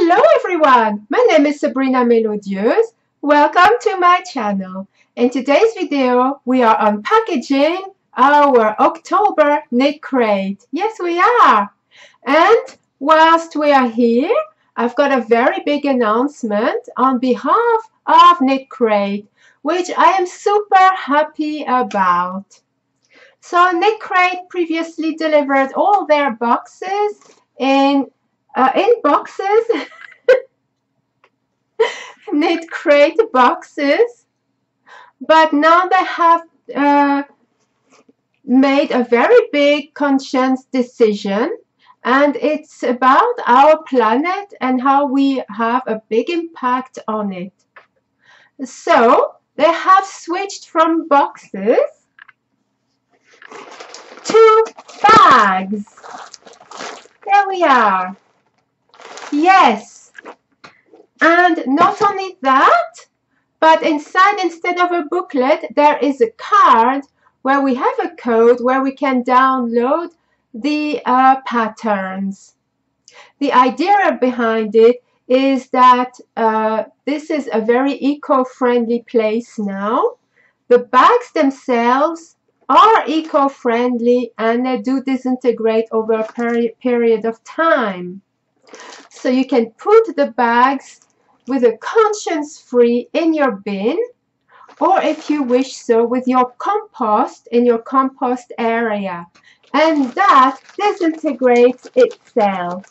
Hello everyone, my name is Sabrina Melodieuse. Welcome to my channel. In today's video, we are unpackaging our October Knitcrate. Yes, we are. And whilst we are here, I've got a very big announcement on behalf of Knitcrate, which I am super happy about. So Knitcrate previously delivered all their boxes in boxes, Knitcrate boxes, but now they have made a very big conscious decision, and it's about our planet and how we have a big impact on it. So they have switched from boxes to bags. There we are. Yes, and not only that, but inside, instead of a booklet, there is a card where we have a code where we can download the patterns. The idea behind it is that this is a very eco-friendly place now. The bags themselves are eco-friendly and they do disintegrate over a period of time. So you can put the bags with a conscience-free in your bin, or if you wish so, with your compost in your compost area. And that disintegrates itself.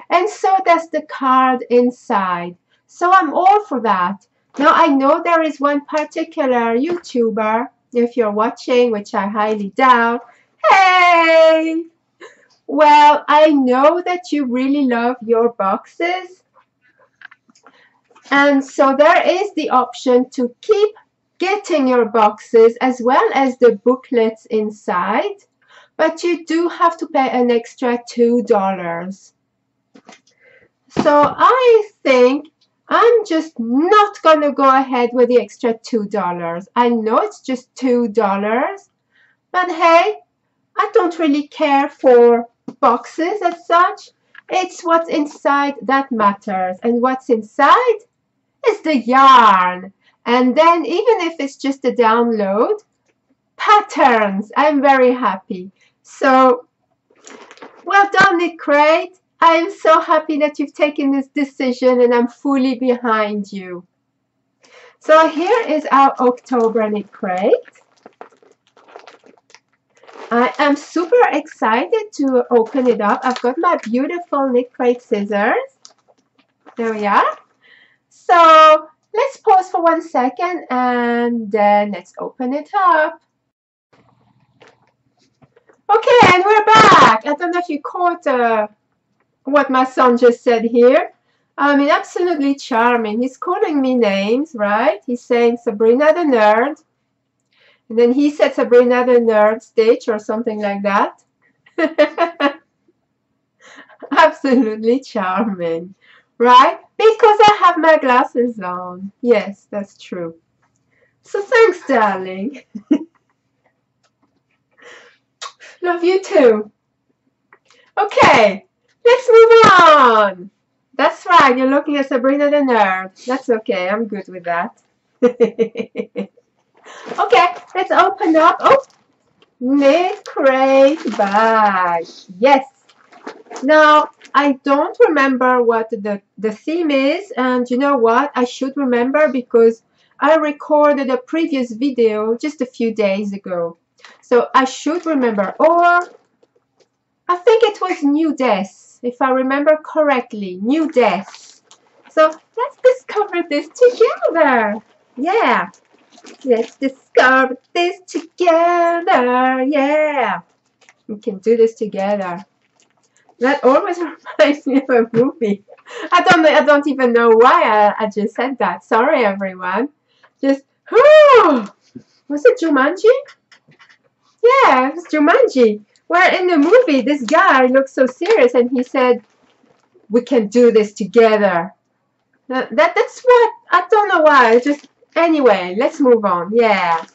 And so does the card inside. So I'm all for that. Now I know there is one particular YouTuber, if you're watching, which I highly doubt. Hey! Well, I know that you really love your boxes, and so there is the option to keep getting your boxes as well as the booklets inside, but you do have to pay an extra $2. So I think I'm just not going to go ahead with the extra $2. I know it's just $2, but hey, I don't really care for boxes as such. It's what's inside that matters, and what's inside is the yarn. And then even if it's just a download, patterns, I'm very happy. So well done, Knitcrate. I'm so happy that you've taken this decision, and I'm fully behind you. So here is our October Knitcrate. I am super excited to open it up. I've got my beautiful Knitcrate scissors. There we are. So let's pause for 1 second and then let's open it up. Okay, and we're back. I don't know if you caught what my son just said here. I mean, absolutely charming. He's calling me names, right? He's saying Sabrina the nerd. And then he said Sabrina the nerd stitch or something like that. Absolutely charming, right? Because I have my glasses on. Yes, that's true. So thanks, darling. Love you too. Okay, let's move on. That's right, you're looking at Sabrina the nerd. That's okay, I'm good with that. Okay, let's open up. Oh, Knitcrate bag. Yes. Now, I don't remember what the theme is, and you know what? I should remember because I recorded a previous video just a few days ago. So I should remember. Or I think it was New Death, if I remember correctly. New Death. So let's discover this together. Yeah. Let's discover this together. Yeah. We can do this together. That always reminds me of a movie. I don't even know why I just said that. Sorry, everyone. Just, oh, was it Jumanji? Yeah, it was Jumanji. Where in the movie, this guy looked so serious and he said, we can do this together. That's what, I don't know why. Just, anyway, let's move on. Yeah.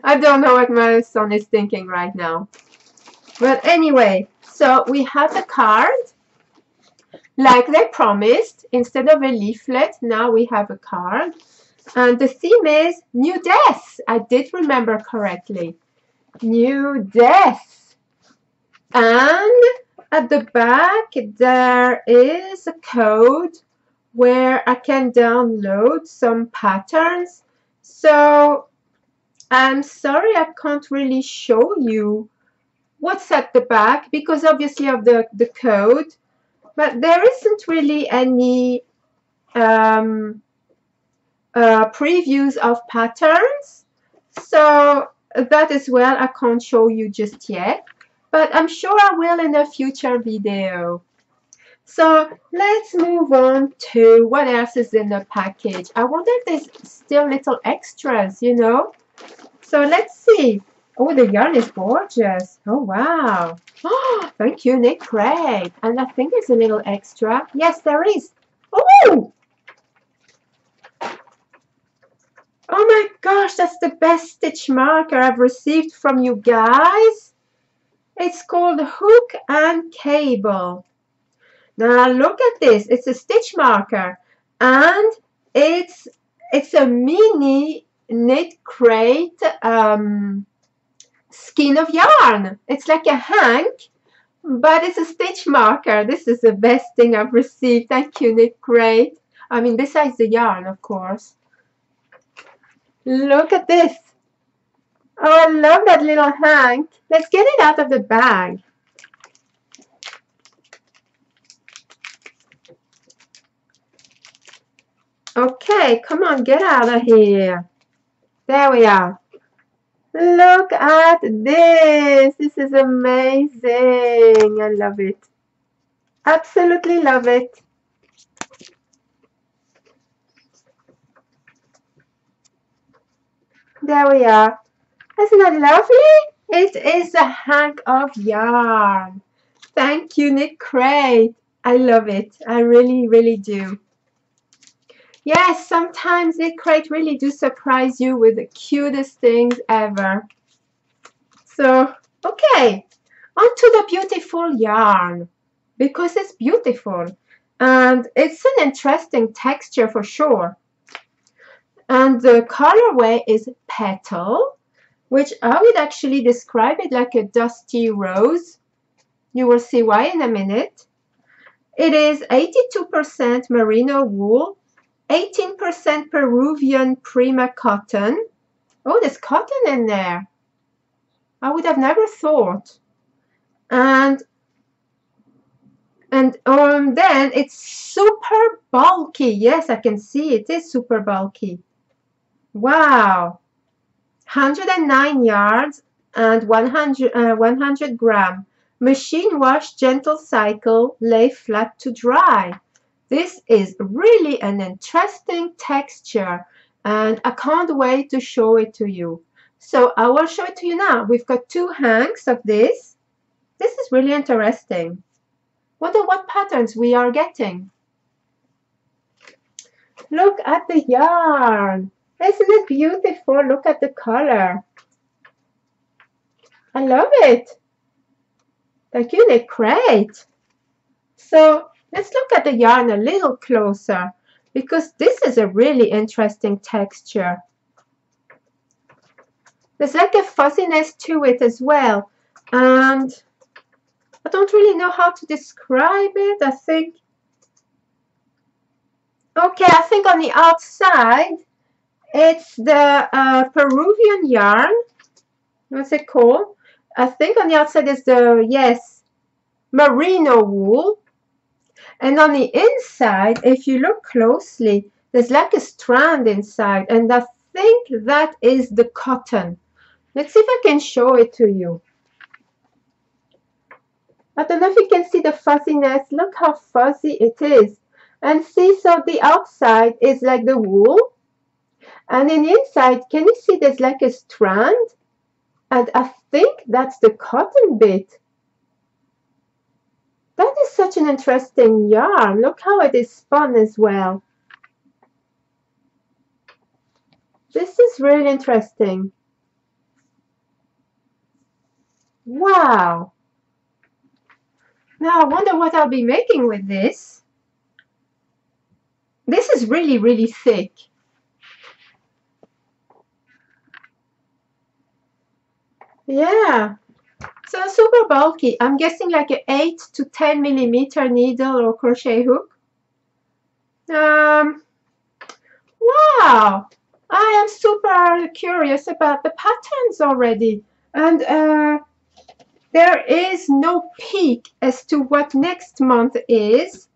I don't know what my son is thinking right now. But anyway, So we have the card, like they promised. Instead of a leaflet, now we have a card. And the theme is new death. I did remember correctly. New death. And at the back, there is a code where I can download some patterns. So I'm sorry I can't really show you what's at the back because obviously of the code, but there isn't really any previews of patterns. So that as well I can't show you just yet, but I'm sure I will in a future video. So let's move on to what else is in the package. I wonder if there's still little extras, you know. So let's see. Oh, the yarn is gorgeous. Oh, wow. Oh, thank you, Knitcrate. And I think there's a little extra. Yes, there is. Oh! Oh my gosh, that's the best stitch marker I've received from you guys. It's called Hook and Cable. Now look at this. It's a stitch marker and it's a mini Knitcrate skein of yarn. It's like a hank, but it's a stitch marker. This is the best thing I've received. Thank you, Knitcrate. I mean, besides the yarn, of course. Look at this. Oh, I love that little hank. Let's get it out of the bag. Okay, come on, get out of here. There we are. Look at this. This is amazing. I love it. Absolutely love it. There we are. Isn't that lovely? It is a hank of yarn. Thank you, Knitcrate. I love it. I really, really do. Yes, sometimes Knitcrate really do surprise you with the cutest things ever. So, okay, on to the beautiful yarn, because it's beautiful and it's an interesting texture for sure. And the colorway is Petal, which I would actually describe it like a dusty rose. You will see why in a minute. It is 82% merino wool, 18% Peruvian Prima cotton. Oh, there's cotton in there. I would have never thought. And then it's super bulky. Yes, I can see it is super bulky. Wow. 109 yards and 100 gram. Machine wash, gentle cycle, lay flat to dry. This is really an interesting texture and I can't wait to show it to you. So I will show it to you now. We've got two hanks of this. This is really interesting. Wonder what patterns we are getting. Look at the yarn. Isn't it beautiful? Look at the color. I love it. Thank you, Knitcrate. So let's look at the yarn a little closer because this is a really interesting texture. There's like a fuzziness to it as well. And I don't really know how to describe it. I think on the outside, it's the Peruvian yarn. What's it called? I think on the outside is the, yes, merino wool. And on the inside, if you look closely, there's like a strand inside. And I think that is the cotton. Let's see if I can show it to you. I don't know if you can see the fuzziness. Look how fuzzy it is. And see, so the outside is like the wool. And in the inside, can you see there's like a strand? And I think that's the cotton bit. That is such an interesting yarn. Look how it is spun as well. This is really interesting. Wow. Now I wonder what I'll be making with this. This is really, really thick. Yeah. So super bulky. I'm guessing like an 8 to 10 millimeter needle or crochet hook. Wow. I am super curious about the patterns already. And there is no peek as to what next month is.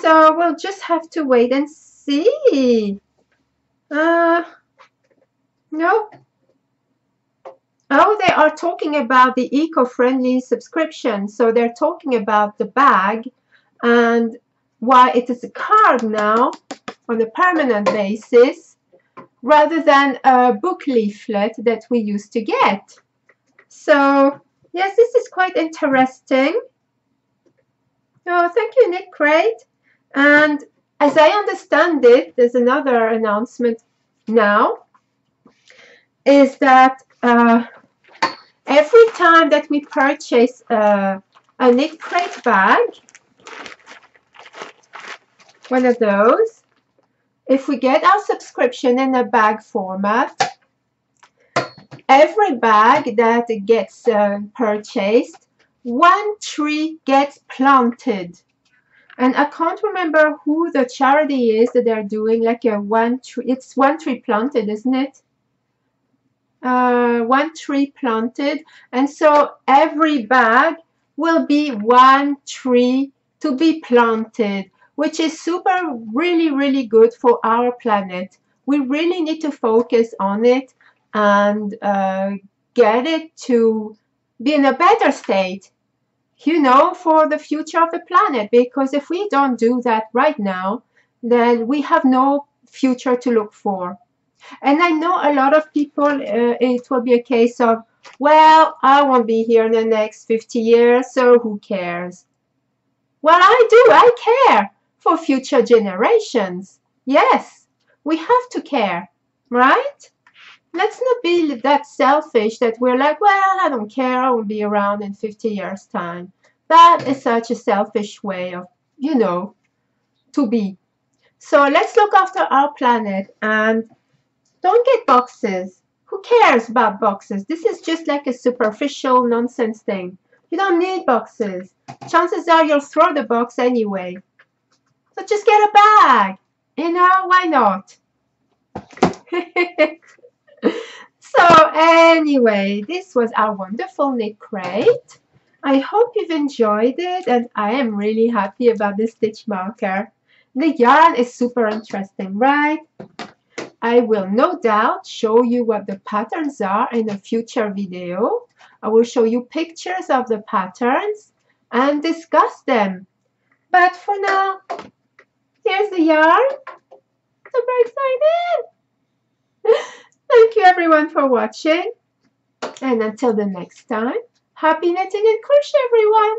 So we'll just have to wait and see. No. Oh, they are talking about the eco-friendly subscription. So they're talking about the bag and why it is a card now on a permanent basis rather than a book leaflet that we used to get. So yes, this is quite interesting. Oh, thank you, Knitcrate. And as I understand it, there's another announcement now, is that every time that we purchase a Knitcrate bag, one of those, if we get our subscription in a bag format, every bag that gets purchased, one tree gets planted. And I can't remember who the charity is that they're doing like a one tree. It's one tree planted, isn't it? One tree planted. And so every bag will be one tree to be planted, which is super, really, really good for our planet. We really need to focus on it and get it to be in a better state, you know, for the future of the planet. Because if we don't do that right now, then we have no future to look for. And I know a lot of people, it will be a case of, well, I won't be here in the next 50 years, so who cares? Well, I do. I care for future generations. Yes, we have to care, right? Let's not be that selfish that we're like, well, I don't care. I won't be around in 50 years' time. That is such a selfish way of, you know, to be. So let's look after our planet and don't get boxes. Who cares about boxes? This is just like a superficial nonsense thing. You don't need boxes. Chances are you'll throw the box anyway. So just get a bag. You know, why not? So anyway, this was our wonderful Knitcrate. I hope you've enjoyed it, and I am really happy about the stitch marker. The yarn is super interesting, right? I will no doubt show you what the patterns are in a future video. I will show you pictures of the patterns and discuss them. But for now, here's the yarn. Super excited! Thank you everyone for watching. And until the next time, happy knitting and crochet everyone!